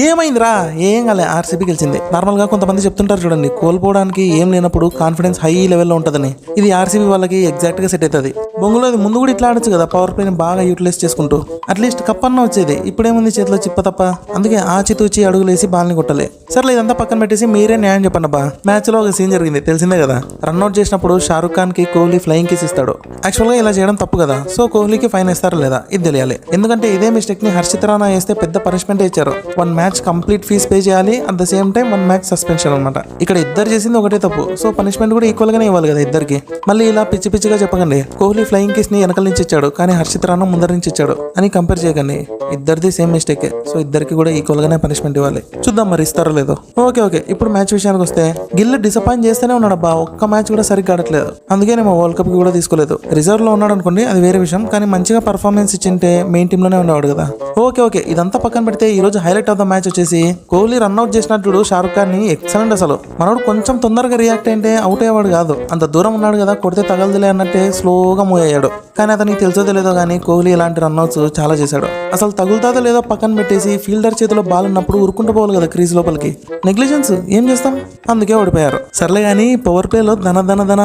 ఏమైందిరా? ఏం కాలే, ఆర్సీబీ గెలిచింది. నార్మల్ గా కొంతమంది చెప్తుంటారు చూడండి, కోల్పోవడానికి ఏం లేనప్పుడు కాన్ఫిడెన్స్ హై లెవెల్లో ఉంటుందని. ఇది ఆర్సీబీ వాళ్ళకి ఎగ్జాక్ట్ గా సెట్ అవుతుంది. బొంగులో అది ముందు కూడా ఇట్లా ఆడొచ్చు కదా, పవర్ ప్లేని బాగా యూటిలైజ్ చేసుకుంటూ. అట్లీస్ట్ కప్ అన్న వచ్చేది. ఇప్పుడేముంది చేతిలో చిప్ప తప్ప. అందుకే ఆచితూచి అడుగులేసి బాల్ని కొట్టాలి. సర్లే, ఇదంతా పక్కన పెట్టేసి మీరే న్యాయం చెప్పండి అబ్బా. మ్యాచ్ లో ఒక సీన్ జరిగింది, తెలిసిందే కదా. రన్అట్ చేసినప్పుడు షారుఖ్ ఖాన్ కి కోహ్లీ ఫ్లయింగ్ కిస్ ఇస్తాడు. యాక్చువల్ గా ఇలా చేయడం తప్పు కదా. సో కోహ్లీకి ఫైన్ ఇస్తారా లేదా ఇది తెలియాలి. ఎందుకంటే ఇదే మిస్టేక్ ని హర్షిత్ రాణా వేస్తే పెద్ద పనిష్మెంట్ ఇచ్చారు. 1 మ్యాచ్ కంప్లీట్ ఫీజ్ పే చేయాలి, at the same time 1 match suspension అనమాట. ఇక్కడ ఇద్దరు చేసింది ఒకటే తప్పు. సో పనిష్మెంట్ కూడా ఈక్వల్ గానే ఇవ్వాలి కదా ఇద్దరికి. మళ్ళీ ఇలా పిచ్చి పిచ్చిగా చెప్పకండి. కోహ్లీ ఫ్లయింగ్ కిస్ ని వెనకల నుంచి ఇచ్చాడు, కానీ హర్షిత్ రాణా ముందర నుంచి ఇచ్చాడు అని కంపేర్ చేయకండి. ఇద్దరిది సేమ్ మిస్టేక్. సో ఇద్దరికి కూడా ఈక్వల్ గానే పనిష్మెంట్ ఇవ్వాలి. చూద్దాం మరి ఇస్తారో లేదో. ఓకే, ఇప్పుడు మ్యాచ్ విషయానికి వస్తే గిల్ డిసప్పాయింట్ చేస్తేనే ఉన్నాడు అబ్బా. ఒక్క మ్యాచ్ కూడా సరిగ్గా ఆడట్లేదు. అందుకే నేను వరల్డ్ కప్ కి కూడా తీసుకోలేదు. రిజర్వ్ లో ఉన్నాడు అనుకోండి, అది వేరే విషయం. కానీ మంచిగా పర్ఫార్మెన్స్ ఇచ్చింటే మెయిన్ టీమ్ లోనే ఉండేవాడు కదా. ఓకే, ఇదంతా పక్కన పెడితే ఈ రోజు హైలైట్ ఆఫ్ ద మ్యాచ్ వచ్చేసి కోహ్లీ రన్అట్ చేసినట్టు షారుఖ్ ఖాన్ ని ఎక్సలెంట్. అసలు మనోడు కొంచెం తొందరగా రియాక్ట్ అయితే అవుట్ అయ్యేవాడు కాదు. అంత దూరం ఉన్నాడు కదా, కొడితే తగలదులే అన్నట్టే స్లోగా మూవ్ అయ్యాడు. కానీ అతనికి తెలుసో లేదో కానీ కోహ్లీ ఇలాంటి రన్అట్స్ చాలా చేశాడు. అసలు తగులుతాదో లేదో పక్కన పెట్టేసి ఫీల్డర్ చేతిలో బాల్ ఉన్నప్పుడు ఉరుకుంటూ పోవాలి కదా క్రీజ్ లోపలికి. నెగ్లిజెన్స్ ఏం చేస్తాం, అందుకే ఓడిపోయారు. సర్లే కానీ పవర్ ప్లేలో ధన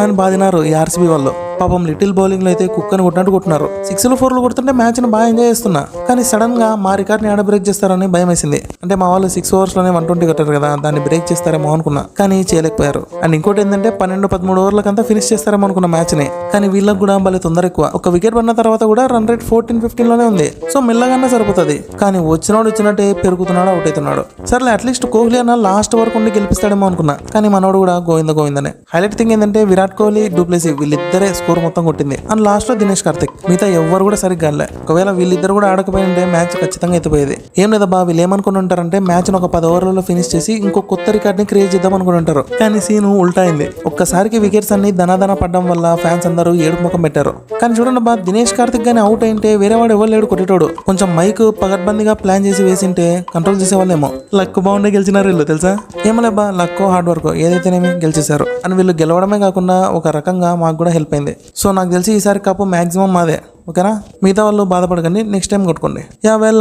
అని బాధినారు ఈ ఆర్సీబీ వాళ్ళు. పాపం లిటిల్ బౌలింగ్ లో అయితే కుక్కని కొట్టినట్టు కొట్టినారు. 6లు 4లు కొడుతుంటే మ్యాచ్ ని బాగా ఎంజాయ్ చేస్తున్నా. కానీ సడన్ గా మా రికార్డ్ ని ఆడ బ్రేక్ చేస్తారని భయం వేసింది. అంటే మా వాళ్ళు 6 ఓవర్స్ లోనే 120 కొట్టారు కదా, దాన్ని బ్రేక్ చేస్తారేమో అనుకున్నా. కానీ చేయలేకపోయారు. అండ్ ఇంకోటి ఏంటంటే 12-13 ఓవర్లకంతా ఫినిష్ చేస్తారేమో అనుకున్న మ్యాచ్ ని. కానీ వీళ్ళకి కూడా భలే తొందర ఎక్కువ. ఒక వికెట్ పడిన తర్వాత కూడా రన్ రేట్ 14-15 లోనే ఉంది. సో మెల్లగానే సరిపోతుంది. కానీ వచ్చినట్టే పెరుగుతున్నాడు, అవుట్ అవుతున్నాడు. సర్లే, అట్లీస్ట్ కోహ్లీ అన్న లాస్ట్ వరకు ఉండి గెలిపిస్తాడేమో అనుకున్నా. కానీ మనోడు కూడా గోవిందనే. హైలైట్ థింగ్ ఏంటంటే విరాట్ కోహ్లీ, డూప్లెసీ వీళ్ళిద్దరే స్కోర్ మొత్తం కొట్టింది. అండ్ లాస్ట్ లో దినేష్ కార్తిక్. మిగతా ఎవ్వరు కూడా సరిగ్గా ఆడలే. ఒకవేళ వీళ్ళిద్దరు కూడా ఆడకపోయి ఉంటే మ్యాచ్ ఖచ్చితంగా ఎత్తిపోయేది. ఏం లేదబ్బా, వీళ్ళు ఏమనుకుని ఉంటారంటే మ్యాచ్ ఒక 10 ఓవర్లలో ఫినిష్ చేసి ఇంకో కొత్త రికార్డ్ ని క్రియేట్ చేద్దాం అనుకుని ఉంటారు. కానీ సీను ఉల్టా అయింది. ఒక్కసారికి వికెట్స్ అన్ని ధనాధన పడడం వల్ల ఫ్యాన్స్ అందరూ ఏడుపు ముఖం పెట్టారు. కానీ చూడండి అబ్బా, దినేష్ కార్తిక్ గానీ అవుట్ అయింటే వేరే వాడు ఎవరు లేడు కొట్టేటోడు. కొంచెం మైక్ పగడ్బందీగా ప్లాన్ చేసి వేసింటే కంట్రోల్ చేసేవాళ్ళేమో. లక్ బాగుండే గెలిచినారు వీళ్ళు, తెలుసా. ఏమలేబ్బా, లక్ హార్డ్ వర్క్ ఏదైతేనేమి గెలిచేశారు. అని వీళ్ళు గెలవడమే కాకుండా ఒక రకంగా మాకు కూడా హెల్ప్ అయింది. సో నాకు తెలిసి ఈసారి కప్పు మాక్సిమం మాదే. ఓకేనా? మిగతా వాళ్ళు బాధపడకండి, నెక్స్ట్ టైం కొట్టుకోండి.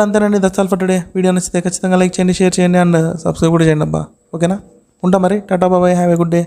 అంతేనండి. That's all for today. Video నచ్చితే ఖచ్చితంగా లైక్ చేయండి, షేర్ చేయండి అండ్ సబ్స్క్రైబ్ కూడా చేయండి అబ్బా. ఓకేనా? ఉంటా మరి. Tata bye, have a good day.